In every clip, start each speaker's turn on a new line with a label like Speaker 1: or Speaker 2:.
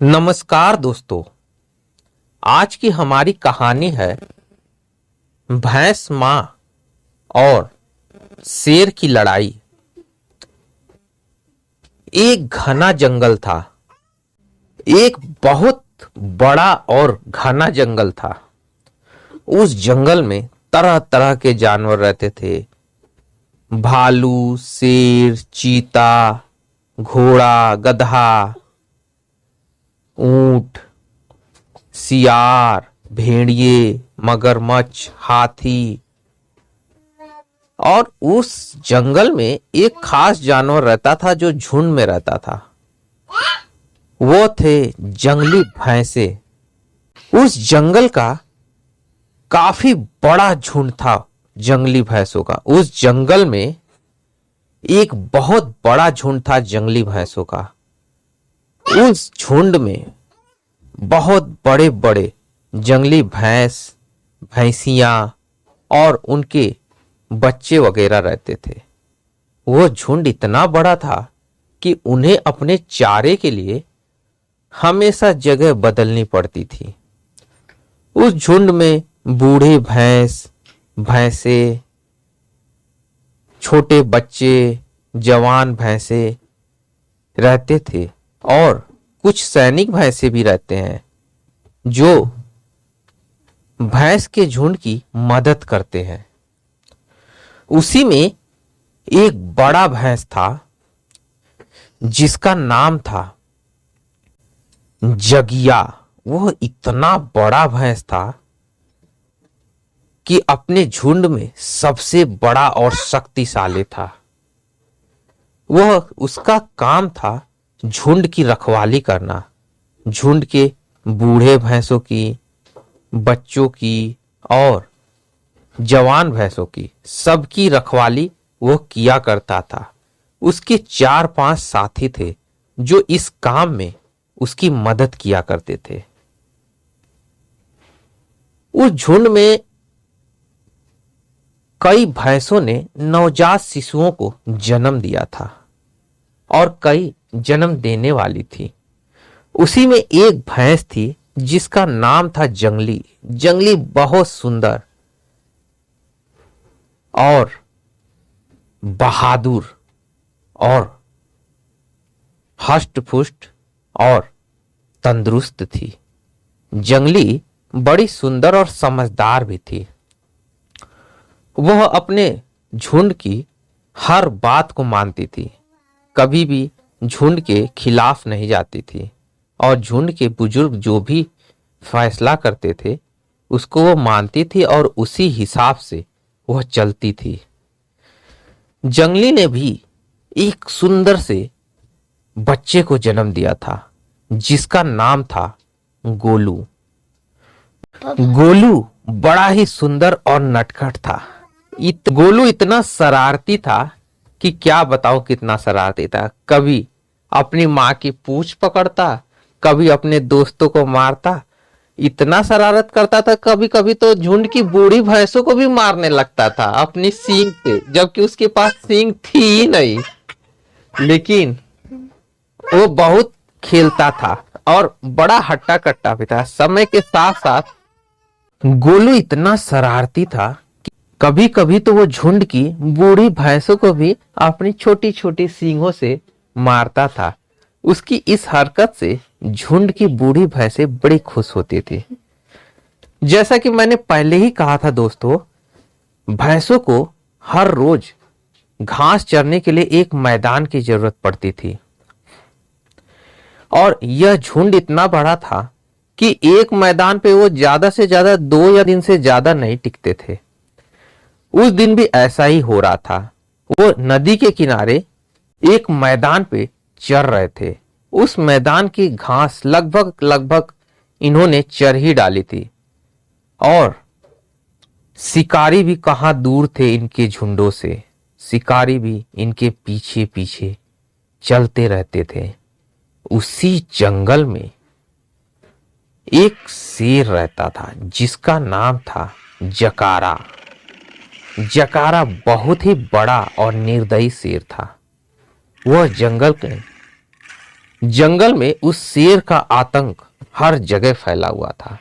Speaker 1: नमस्कार दोस्तों। आज की हमारी कहानी है भैंस मां और शेर की लड़ाई। एक घना जंगल था। एक बहुत बड़ा और घना जंगल था। उस जंगल में तरह तरह के जानवर रहते थे। भालू, शेर, चीता, घोड़ा, गधा, ऊंट, सियार, भेड़िए, मगरमच्छ, हाथी। और उस जंगल में एक खास जानवर रहता था जो झुंड में रहता था। वो थे जंगली भैंसे। उस जंगल का काफी बड़ा झुंड था जंगली भैंसों का। उस जंगल में एक बहुत बड़ा झुंड था जंगली भैंसों का। उस झुंड में बहुत बड़े बड़े जंगली भैंस, भैंसियां और उनके बच्चे वगैरह रहते थे। वो झुंड इतना बड़ा था कि उन्हें अपने चारे के लिए हमेशा जगह बदलनी पड़ती थी। उस झुंड में बूढ़े भैंस, भैंसे, छोटे बच्चे, जवान भैंसे रहते थे और कुछ सैनिक भैंसे भी रहते हैं जो भैंस के झुंड की मदद करते हैं। उसी में एक बड़ा भैंस था जिसका नाम था जगिया। वह इतना बड़ा भैंस था कि अपने झुंड में सबसे बड़ा और शक्तिशाली था। वह उसका काम था झुंड की रखवाली करना। झुंड के बूढ़े भैंसों की, बच्चों की और जवान भैंसों की सबकी रखवाली वो किया करता था। उसके 4-5 साथी थे जो इस काम में उसकी मदद किया करते थे। उस झुंड में कई भैंसों ने नवजात शिशुओं को जन्म दिया था और कई जन्म देने वाली थी। उसी में एक भैंस थी जिसका नाम था जंगली। जंगली बहुत सुंदर और बहादुर और हष्ट-पुष्ट और तंदुरुस्त थी। जंगली बड़ी सुंदर और समझदार भी थी। वह अपने झुंड की हर बात को मानती थी, कभी भी झुंड के खिलाफ नहीं जाती थी और झुंड के बुजुर्ग जो भी फैसला करते थे उसको वो मानती थी और उसी हिसाब से वह चलती थी। जंगली ने भी एक सुंदर से बच्चे को जन्म दिया था जिसका नाम था गोलू। गोलू बड़ा ही सुंदर और नटखट था। गोलू इतना शरारती था कि क्या बताओ कितना शरारती था। कभी अपनी माँ की पूंछ पकड़ता, कभी अपने दोस्तों को मारता, इतना शरारत करता था। कभी कभी तो झुंड की बूढ़ी भैंसों को भी मारने लगता था अपनी सींग से, जबकि उसके पास सींग थी ही नहीं। लेकिन वो बहुत खेलता था और बड़ा हट्टा कट्टा भी था। समय के साथ साथ गोलू इतना शरारती था कि कभी कभी तो वो झुंड की बूढ़ी भैंसों को भी अपनी छोटी छोटी सींगों से मारता था। उसकी इस हरकत से झुंड की बूढ़ी भैंसें बड़ी खुश होती थी। जैसा कि मैंने पहले ही कहा था दोस्तों, भैंसों को हर रोज घास चरने के लिए एक मैदान की जरूरत पड़ती थी और यह झुंड इतना बड़ा था कि एक मैदान पे वो ज्यादा से ज्यादा 2 या दिन से ज्यादा नहीं टिकते थे। उस दिन भी ऐसा ही हो रहा था। वो नदी के किनारे एक मैदान पे चर रहे थे। उस मैदान की घास लगभग इन्होंने चर ही डाली थी और शिकारी भी कहां दूर थे इनके झुंडों से। शिकारी भी इनके पीछे पीछे चलते रहते थे। उसी जंगल में एक शेर रहता था जिसका नाम था जकारा। जकारा बहुत ही बड़ा और निर्दयी शेर था। वह जंगल के जंगल में उस शेर का आतंक हर जगह फैला हुआ था।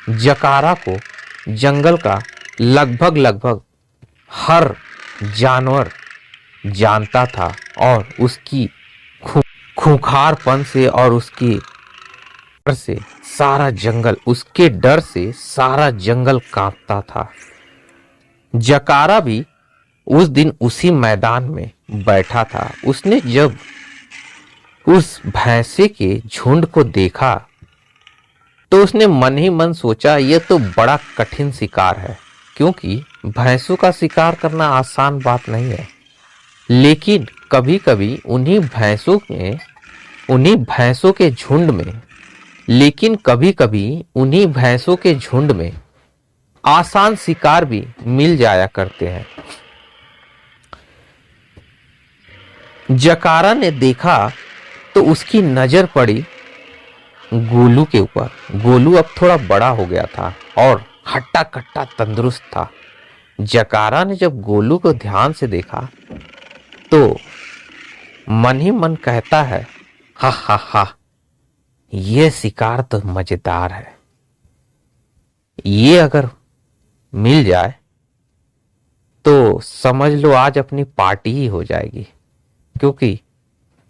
Speaker 1: जकारा को जंगल का लगभग लगभग हर जानवर जानता था और उसकी खूंखारपन से और उसकी डर से सारा जंगल उसके डर से सारा जंगल कांपता था। जकारा भी उस दिन उसी मैदान में बैठा था। उसने जब उस भैंसे के झुंड को देखा तो उसने मन ही मन सोचा, यह तो बड़ा कठिन शिकार है, क्योंकि भैंसों का शिकार करना आसान बात नहीं है। लेकिन कभी कभी उन्हीं भैंसों के झुंड में आसान शिकार भी मिल जाया करते हैं। जकारा ने देखा तो उसकी नजर पड़ी गोलू के ऊपर। गोलू अब थोड़ा बड़ा हो गया था और हट्टा कट्टा तंदुरुस्त था। जकारा ने जब गोलू को ध्यान से देखा तो मन ही मन कहता है, हा हा हा, ये शिकार तो मजेदार है। ये अगर मिल जाए तो समझ लो आज अपनी पार्टी ही हो जाएगी, क्योंकि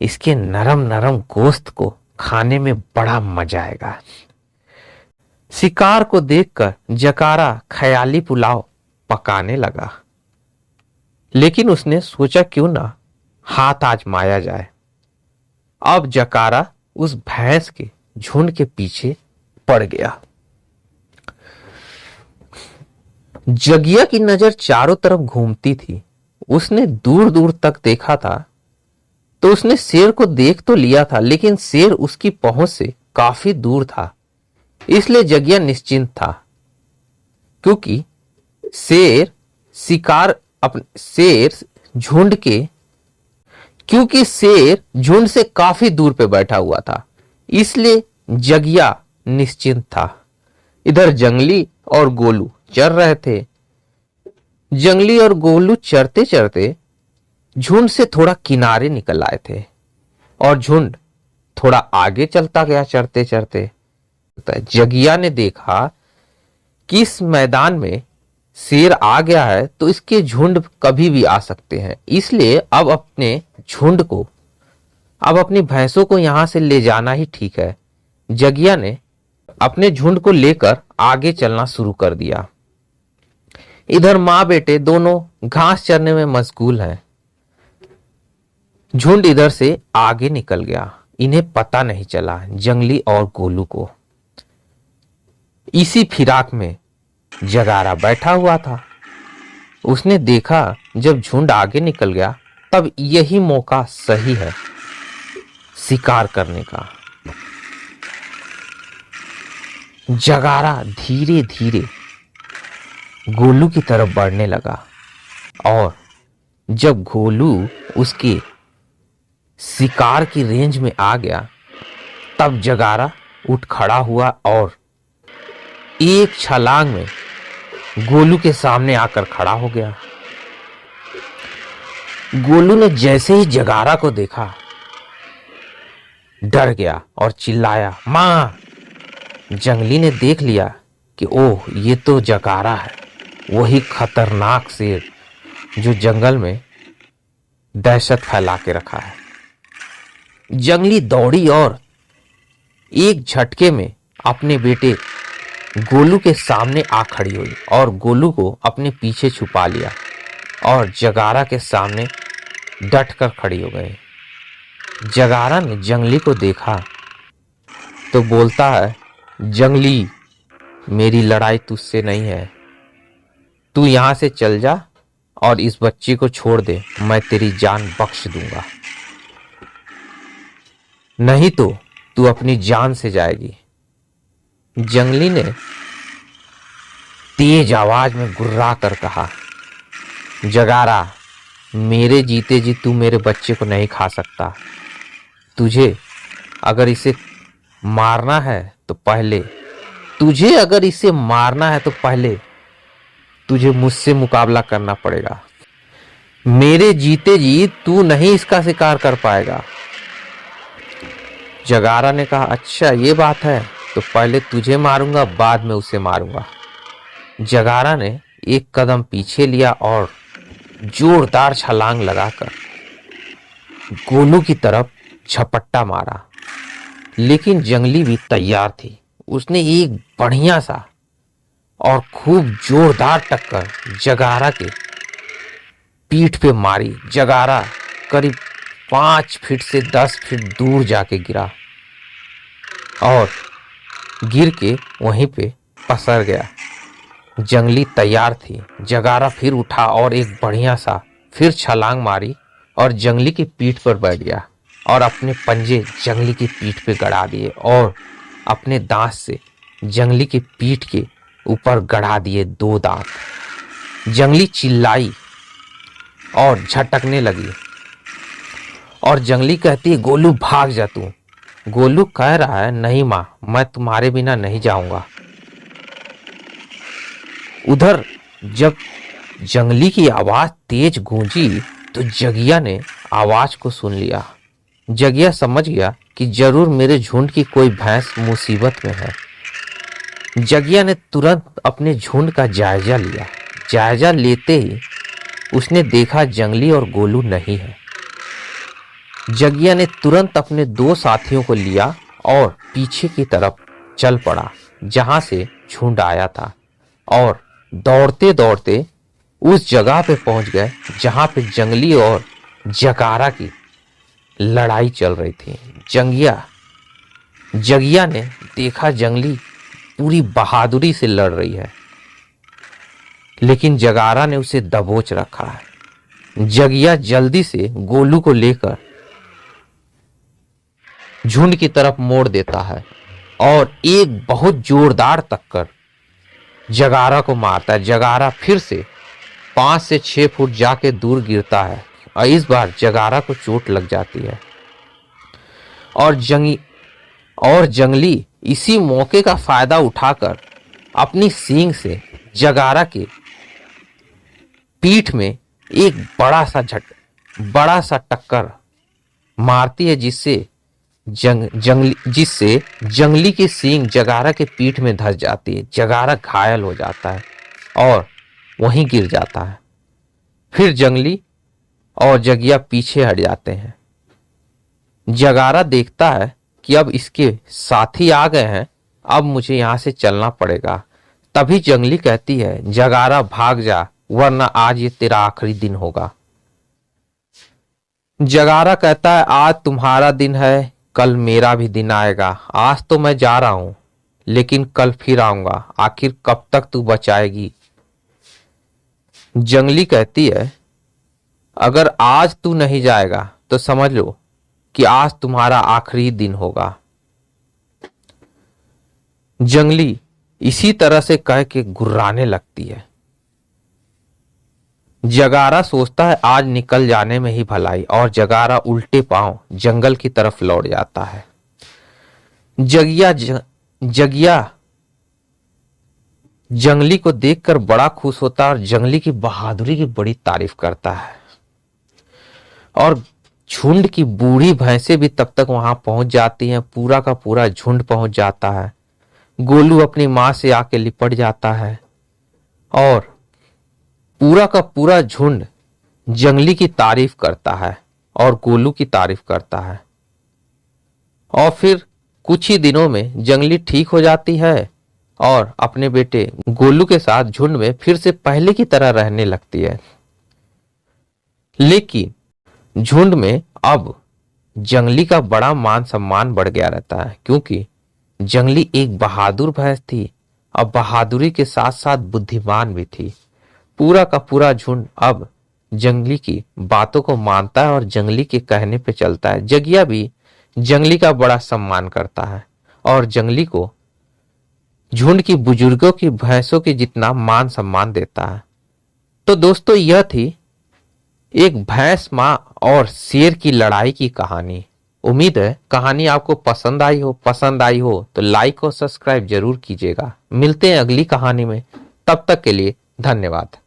Speaker 1: इसके नरम नरम गोश्त को खाने में बड़ा मजा आएगा। शिकार को देखकर जकारा ख्याली पुलाव पकाने लगा, लेकिन उसने सोचा क्यों ना हाथ आजमाया जाए। अब जकारा उस भैंस के झुंड के पीछे पड़ गया। जगिया की नजर चारों तरफ घूमती थी। उसने दूर दूर तक देखा था तो उसने शेर को देख तो लिया था, लेकिन शेर उसकी पहुंच से काफी दूर था। इसलिए जगिया निश्चिंत था, क्योंकि शेर झुंड से काफी दूर पे बैठा हुआ था। इसलिए जगिया निश्चिंत था। इधर जंगली और गोलू चर रहे थे। जंगली और गोलू चरते चरते झुंड से थोड़ा किनारे निकल आए थे और झुंड थोड़ा आगे चलता गया चरते चरते। जगिया ने देखा कि इस मैदान में शेर आ गया है तो इसके झुंड कभी भी आ सकते हैं। इसलिए अब अपनी भैंसों को यहां से ले जाना ही ठीक है। जगिया ने अपने झुंड को लेकर आगे चलना शुरू कर दिया। इधर मां बेटे दोनों घास चरने में मशगूल हैं। झुंड इधर से आगे निकल गया। इन्हें पता नहीं चला जंगली और गोलू को। इसी फिराक में जगारा बैठा हुआ था। उसने देखा जब झुंड आगे निकल गया तब यही मौका सही है शिकार करने का। जगारा धीरे धीरे गोलू की तरफ बढ़ने लगा और जब गोलू उसके शिकार की रेंज में आ गया तब जगारा उठ खड़ा हुआ और एक छलांग में गोलू के सामने आकर खड़ा हो गया। गोलू ने जैसे ही जगारा को देखा डर गया और चिल्लाया, मां। जंगली ने देख लिया कि ओह, ये तो जगारा है, वही खतरनाक शेर जो जंगल में दहशत फैला के रखा है। जंगली दौड़ी और एक झटके में अपने बेटे गोलू के सामने आ खड़ी हुई और गोलू को अपने पीछे छुपा लिया और जगारा के सामने डट कर खड़ी हो गए। जगारा ने जंगली को देखा तो बोलता है, जंगली, मेरी लड़ाई तुझसे नहीं है। तू यहां से चल जा और इस बच्ची को छोड़ दे, मैं तेरी जान बख्श दूंगा, नहीं तो तू अपनी जान से जाएगी। जंगली ने तेज आवाज में गुर्रा कर कहा, जगारा, मेरे जीते जी तू मेरे बच्चे को नहीं खा सकता। तुझे अगर इसे मारना है तो पहले तुझे मुझसे मुकाबला करना पड़ेगा। मेरे जीते जी तू नहीं इसका शिकार कर पाएगा। जगारा ने कहा, अच्छा ये बात है, तो पहले तुझे मारूंगा, बाद में उसे मारूंगा। जगारा ने एक कदम पीछे लिया और जोरदार छलांग लगाकर गोलू की तरफ झपट्टा मारा। लेकिन जंगली भी तैयार थी। उसने एक बढ़िया सा और खूब जोरदार टक्कर जगारा के पीठ पे मारी। जगारा करीब 5 फीट से 10 फीट दूर जाके गिरा और गिर के वहीं पे पसर गया। जंगली तैयार थी। जगारा फिर उठा और एक बढ़िया सा फिर छलांग मारी और जंगली की पीठ पर बैठ गया और अपने पंजे जंगली की पीठ पे गड़ा दिए और अपने दांत से जंगली की पीठ के ऊपर गड़ा दिए 2 दांत। जंगली चिल्लाई और झटकने लगी और जंगली कहती है, गोलू भाग जा तू। गोलू कह रहा है, नहीं माँ, मैं तुम्हारे बिना नहीं जाऊंगा। उधर जब जंगली की आवाज तेज गूंजी तो जगिया ने आवाज को सुन लिया। जगिया समझ गया कि जरूर मेरे झुंड की कोई भैंस मुसीबत में है। जगिया ने तुरंत अपने झुंड का जायजा लिया। जायजा लेते ही उसने देखा जंगली और गोलू नहीं है। जगिया ने तुरंत अपने 2 साथियों को लिया और पीछे की तरफ चल पड़ा जहां से झुंड आया था और दौड़ते दौड़ते उस जगह पे पहुंच गए जहां पे जंगली और जगारा की लड़ाई चल रही थी। जगिया ने देखा जंगली पूरी बहादुरी से लड़ रही है, लेकिन जगारा ने उसे दबोच रखा है। जगिया जल्दी से गोलू को लेकर झुंड की तरफ मोड़ देता है और एक बहुत जोरदार टक्कर जगारा को मारता है। जगारा फिर से 5 से 6 फुट जाके दूर गिरता है और इस बार जगारा को चोट लग जाती है और जंगली इसी मौके का फायदा उठाकर अपनी सींग से जगारा के पीठ में एक बड़ा सा टक्कर मारती है जिससे जंगली की सींग जगारा के पीठ में धंस जाती है। जगारा घायल हो जाता है और वहीं गिर जाता है। फिर जंगली और जगिया पीछे हट जाते हैं। जगारा देखता है कि अब इसके साथी आ गए हैं, अब मुझे यहां से चलना पड़ेगा। तभी जंगली कहती है, जगारा भाग जा, वरना आज ये तेरा आखिरी दिन होगा। जगारा कहता है, आज तुम्हारा दिन है, कल मेरा भी दिन आएगा। आज तो मैं जा रहा हूं, लेकिन कल फिर आऊंगा। आखिर कब तक तू बचाएगी? जंगली कहती है, अगर आज तू नहीं जाएगा तो समझ लो कि आज तुम्हारा आखिरी दिन होगा। जंगली इसी तरह से कह के गुर्राने लगती है। जगारा सोचता है आज निकल जाने में ही भलाई, और जगारा उल्टे पांव जंगल की तरफ लौट जाता है। जगिया जंगली को देखकर बड़ा खुश होता है और जंगली की बहादुरी की बड़ी तारीफ करता है। और झुंड की बूढ़ी भैंसें भी तब तक वहां पहुंच जाती हैं। पूरा का पूरा झुंड पहुंच जाता है। गोलू अपनी मां से आके लिपट जाता है और पूरा का पूरा झुंड जंगली की तारीफ करता है और गोलू की तारीफ करता है। और फिर कुछ ही दिनों में जंगली ठीक हो जाती है और अपने बेटे गोलू के साथ झुंड में फिर से पहले की तरह रहने लगती है। लेकिन झुंड में अब जंगली का बड़ा मान सम्मान बढ़ गया रहता है, क्योंकि जंगली एक बहादुर भैंस थी और बहादुरी के साथ साथ बुद्धिमान भी थी। पूरा का पूरा झुंड अब जंगली की बातों को मानता है और जंगली के कहने पे चलता है। जगिया भी जंगली का बड़ा सम्मान करता है और जंगली को झुंड की बुजुर्गों की भैंसों के जितना मान सम्मान देता है। तो दोस्तों, यह थी एक भैंस मां और शेर की लड़ाई की कहानी। उम्मीद है कहानी आपको पसंद आई हो तो लाइक और सब्सक्राइब जरूर कीजिएगा। मिलते हैं अगली कहानी में, तब तक के लिए धन्यवाद।